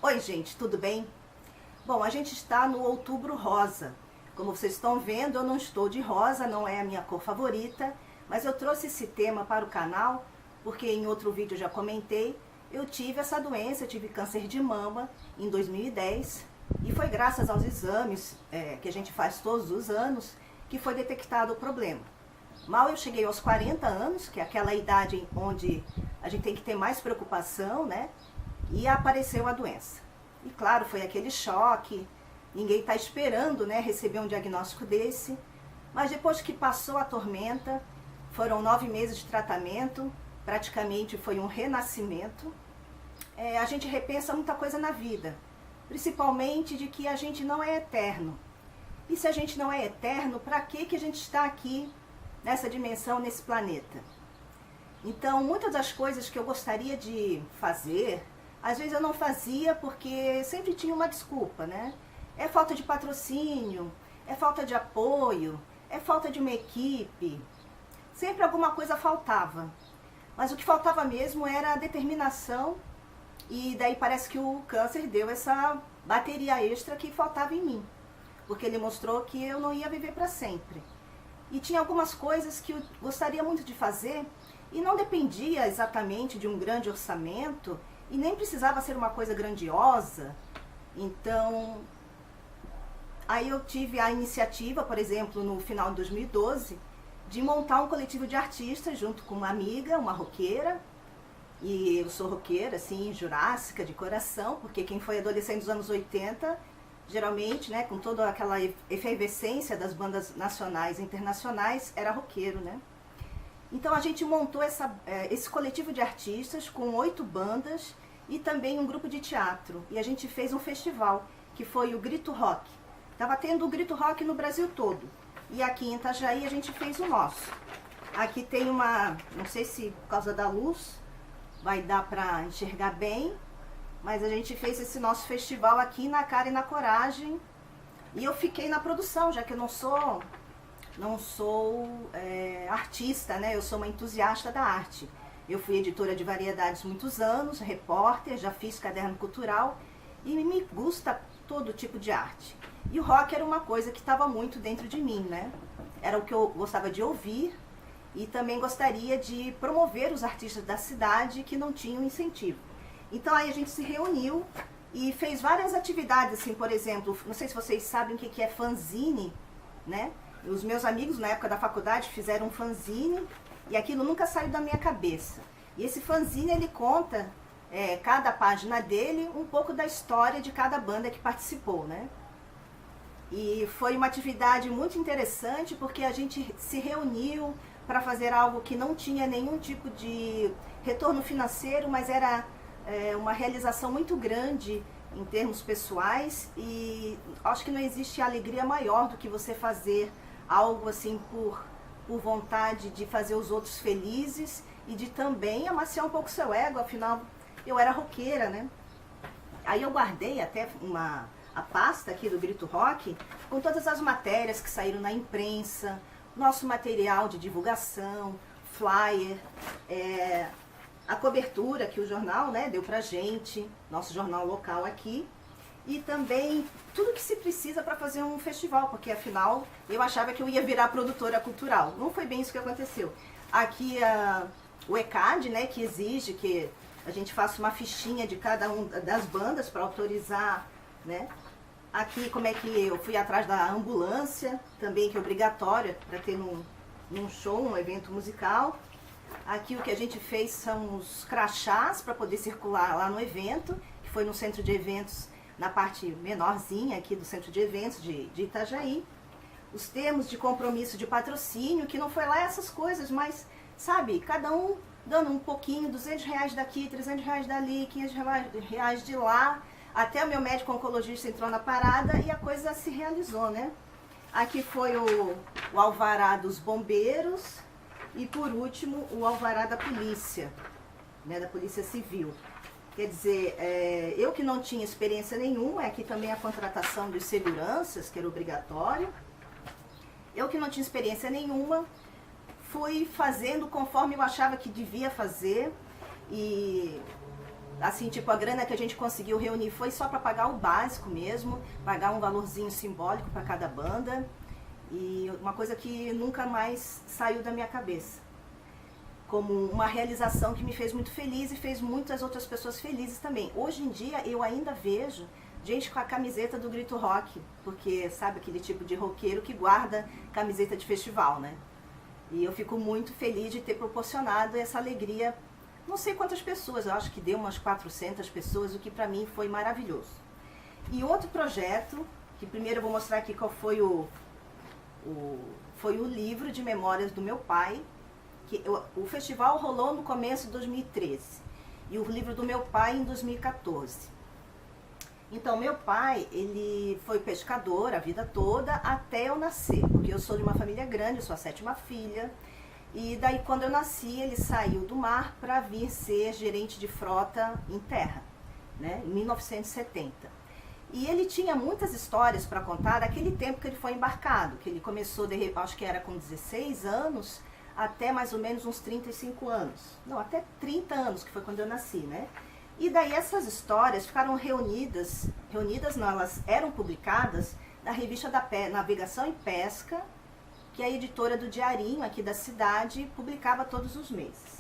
Oi gente, tudo bem? Bom, a gente está no Outubro Rosa. Como vocês estão vendo, eu não estou de rosa, não é a minha cor favorita, mas eu trouxe esse tema para o canal porque em outro vídeo eu já comentei, eu tive essa doença, eu tive câncer de mama em 2010 e foi graças aos exames que a gente faz todos os anos que foi detectado o problema. Mal eu cheguei aos 40 anos, que é aquela idade onde a gente tem que ter mais preocupação, né? E apareceu a doença. E claro, foi aquele choque, ninguém está esperando, né, receber um diagnóstico desse. Mas depois que passou a tormenta, foram 9 meses de tratamento, praticamente foi um renascimento. A gente repensa muita coisa na vida, principalmente de que a gente não é eterno. E se a gente não é eterno, para que a gente está aqui nessa dimensão, nesse planeta? Então, muitas das coisas que eu gostaria de fazer, às vezes eu não fazia porque sempre tinha uma desculpa, né? É falta de patrocínio, é falta de apoio, é falta de uma equipe. Sempre alguma coisa faltava. Mas o que faltava mesmo era a determinação, e daí parece que o câncer deu essa bateria extra que faltava em mim. Porque ele mostrou que eu não ia viver para sempre. E tinha algumas coisas que eu gostaria muito de fazer, e não dependia exatamente de um grande orçamento, e nem precisava ser uma coisa grandiosa. Então, aí eu tive a iniciativa, por exemplo, no final de 2012, de montar um coletivo de artistas junto com uma amiga, uma roqueira. E eu sou roqueira, assim, jurássica, de coração, porque quem foi adolescente dos anos 80, geralmente, né, com toda aquela efervescência das bandas nacionais e internacionais, era roqueiro, né? Então a gente montou esse coletivo de artistas com 8 bandas e também um grupo de teatro. E a gente fez um festival, que foi o Grito Rock. Estava tendo o Grito Rock no Brasil todo. E aqui em Itajaí a gente fez o nosso. Aqui tem uma, não sei se por causa da luz vai dar para enxergar bem, mas a gente fez esse nosso festival aqui na cara e na coragem. E eu fiquei na produção, já que eu não sou artista, né? Eu sou uma entusiasta da arte. Eu fui editora de variedades muitos anos, repórter, já fiz caderno cultural e me gusta todo tipo de arte. E o rock era uma coisa que estava muito dentro de mim, né? Era o que eu gostava de ouvir e também gostaria de promover os artistas da cidade que não tinham incentivo. Então aí a gente se reuniu e fez várias atividades, assim, por exemplo, não sei se vocês sabem o que é fanzine, né? Os meus amigos na época da faculdade fizeram um fanzine e aquilo nunca saiu da minha cabeça. E esse fanzine ele conta, cada página dele, um pouco da história de cada banda que participou, né? E foi uma atividade muito interessante porque a gente se reuniu para fazer algo que não tinha nenhum tipo de retorno financeiro, mas era uma realização muito grande em termos pessoais, e acho que não existe alegria maior do que você fazer algo assim por vontade de fazer os outros felizes e de também amaciar um pouco o seu ego, afinal eu era roqueira, né? Aí eu guardei até a pasta aqui do Grito Rock com todas as matérias que saíram na imprensa, nosso material de divulgação, flyer, a cobertura que o jornal, né, deu pra gente, nosso jornal local aqui, e também tudo que se precisa para fazer um festival, porque afinal eu achava que eu ia virar produtora cultural. Não foi bem isso que aconteceu. Aqui o ECAD, né, que exige que a gente faça uma fichinha de cada uma das bandas para autorizar, né? Aqui como é que eu fui atrás da ambulância, também que é obrigatória para ter num show, um evento musical. Aqui o que a gente fez são os crachás para poder circular lá no evento, que foi no centro de eventos, na parte menorzinha aqui do centro de eventos de Itajaí. Os termos de compromisso de patrocínio, que não foi lá essas coisas, mas, sabe, cada um dando um pouquinho, R$200 daqui, R$300 dali, R$500 de lá. Até o meu médico oncologista entrou na parada e a coisa se realizou, né? Aqui foi o alvará dos bombeiros e, por último, o alvará da polícia, né, da Polícia Civil. Quer dizer, eu que não tinha experiência nenhuma, aqui também a contratação dos seguranças, que era obrigatório. Eu que não tinha experiência nenhuma, fui fazendo conforme eu achava que devia fazer. E assim, tipo, a grana que a gente conseguiu reunir foi só para pagar o básico mesmo, pagar um valorzinho simbólico para cada banda, e uma coisa que nunca mais saiu da minha cabeça, como uma realização que me fez muito feliz e fez muitas outras pessoas felizes também. Hoje em dia eu ainda vejo gente com a camiseta do Grito Rock, porque sabe aquele tipo de roqueiro que guarda camiseta de festival, né? E eu fico muito feliz de ter proporcionado essa alegria. Não sei quantas pessoas, eu acho que deu umas 400 pessoas, o que para mim foi maravilhoso. E outro projeto, que primeiro eu vou mostrar aqui qual foi foi o livro de memórias do meu pai, que o festival rolou no começo de 2013, e o livro do meu pai em 2014. Então, meu pai, ele foi pescador a vida toda até eu nascer, porque eu sou de uma família grande, eu sou a 7ª filha, e daí quando eu nasci, ele saiu do mar para vir ser gerente de frota em terra, né, em 1970. E ele tinha muitas histórias para contar daquele tempo que ele foi embarcado, que ele começou, acho que era com 16 anos, até mais ou menos uns 35 anos. Não, até 30 anos, que foi quando eu nasci, né? E daí essas histórias ficaram reunidas não, elas eram publicadas na revista da Navegação e Pesca, que a editora do Diarinho aqui da cidade publicava todos os meses.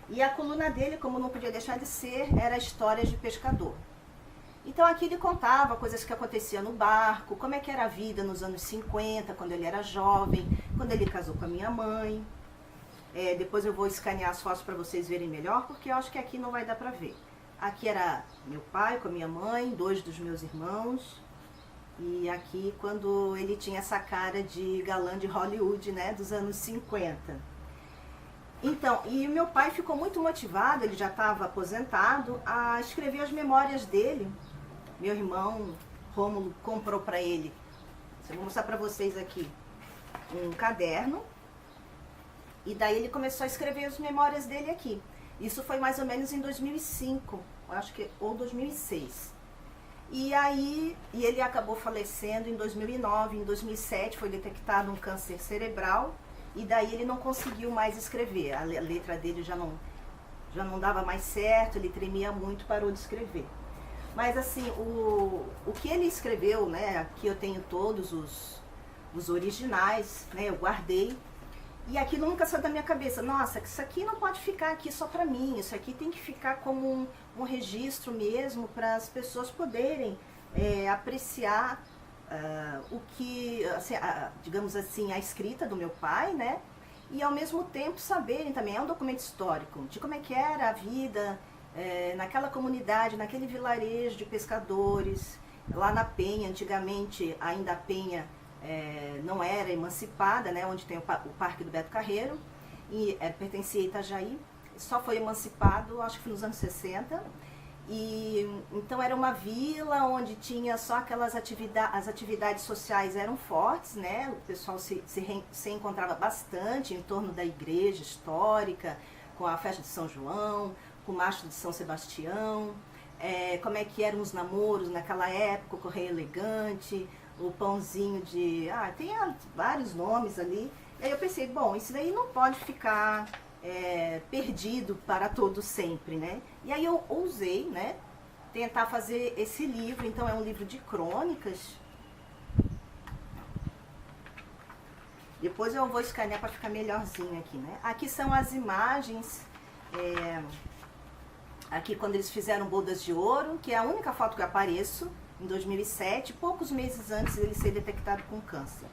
E a coluna dele, como não podia deixar de ser, era Histórias de Pescador. Então aqui ele contava coisas que aconteciam no barco, como é que era a vida nos anos 50, quando ele era jovem, quando ele casou com a minha mãe. Depois eu vou escanear as fotos para vocês verem melhor, porque eu acho que aqui não vai dar para ver. Aqui era meu pai com a minha mãe, 2 dos meus irmãos. E aqui quando ele tinha essa cara de galã de Hollywood, né, dos anos 50. Então, e o meu pai ficou muito motivado, ele já estava aposentado, a escrever as memórias dele. Meu irmão Rômulo comprou para ele, eu vou mostrar para vocês aqui, um caderno. E daí ele começou a escrever as memórias dele aqui. Isso foi mais ou menos em 2005, acho que, ou 2006. E aí, ele acabou falecendo em 2009, em 2007 foi detectado um câncer cerebral, e daí ele não conseguiu mais escrever, a letra dele já não dava mais certo, ele tremia muito, parou de escrever. Mas assim, o que ele escreveu, né, aqui eu tenho todos os originais, né, eu guardei, e aquilo nunca saiu da minha cabeça. Nossa, isso aqui não pode ficar aqui só para mim, isso aqui tem que ficar como um registro mesmo para as pessoas poderem apreciar o que, assim, digamos assim, a escrita do meu pai, né? E ao mesmo tempo saberem também, é um documento histórico, de como é que era a vida naquela comunidade, naquele vilarejo de pescadores, lá na Penha. Antigamente ainda a Penha não era emancipada, né, onde tem o Parque do Beto Carreiro, e pertencia a Itajaí, só foi emancipado, acho que foi nos anos 60, e então era uma vila onde tinha só aquelas atividades, as atividades sociais eram fortes, né, o pessoal se encontrava bastante em torno da igreja histórica, com a festa de São João, com o mastro de São Sebastião, como é que eram os namoros naquela época, o Correio Elegante, o pãozinho de... tem vários nomes ali. E aí eu pensei, bom, isso daí não pode ficar perdido para todo sempre, né? E aí eu ousei, né, tentar fazer esse livro. Então é um livro de crônicas. Depois eu vou escanear para ficar melhorzinho aqui, né? Aqui são as imagens... aqui quando eles fizeram Bodas de Ouro, que é a única foto que eu apareço, em 2007, poucos meses antes dele ser detectado com câncer.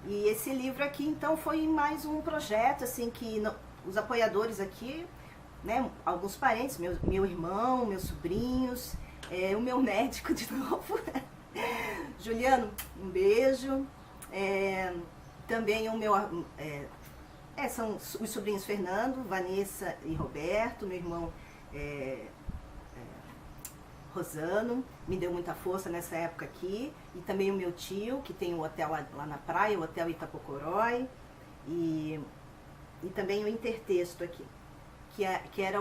E esse livro aqui, então, foi mais um projeto, assim, que os apoiadores aqui, né, alguns parentes, meu irmão, meus sobrinhos, o meu médico de novo, Juliano, um beijo, também o meu, são os sobrinhos Fernando, Vanessa e Roberto, meu irmão Rosano, me deu muita força nessa época aqui, e também o meu tio, que tem um hotel lá na praia, o Hotel Itapocorói, e também o Intertexto aqui, que era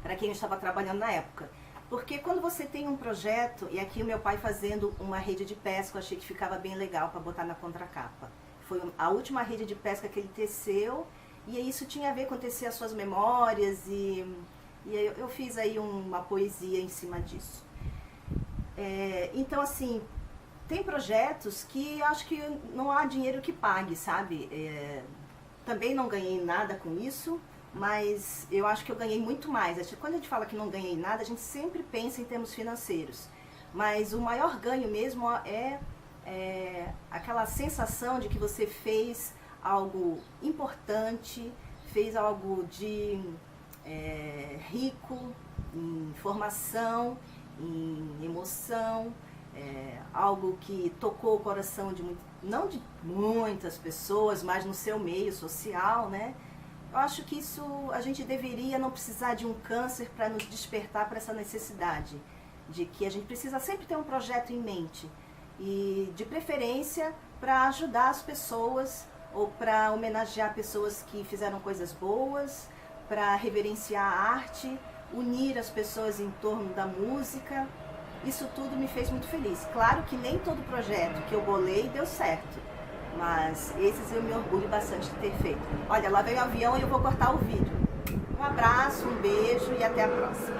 para quem eu estava trabalhando na época. Porque quando você tem um projeto, e aqui o meu pai fazendo uma rede de pesca, eu achei que ficava bem legal para botar na contracapa. Foi a última rede de pesca que ele teceu, E isso tinha a ver com tecer as suas memórias e eu fiz aí uma poesia em cima disso. Então, assim, tem projetos que acho que não há dinheiro que pague, sabe? Também não ganhei nada com isso, mas eu acho que eu ganhei muito mais. Quando a gente fala que não ganhei nada, a gente sempre pensa em termos financeiros. Mas o maior ganho mesmo é aquela sensação de que você fez algo importante, fez algo de rico em informação, em emoção, algo que tocou o coração não de muitas pessoas, mas no seu meio social, né? Eu acho que isso a gente deveria não precisar de um câncer para nos despertar para essa necessidade de que a gente precisa sempre ter um projeto em mente e de preferência para ajudar as pessoas ou para homenagear pessoas que fizeram coisas boas, para reverenciar a arte, unir as pessoas em torno da música. Isso tudo me fez muito feliz. Claro que nem todo projeto que eu bolei deu certo, mas esses eu me orgulho bastante de ter feito. Olha, lá vem o avião e eu vou cortar o vídeo. Um abraço, um beijo e até a próxima.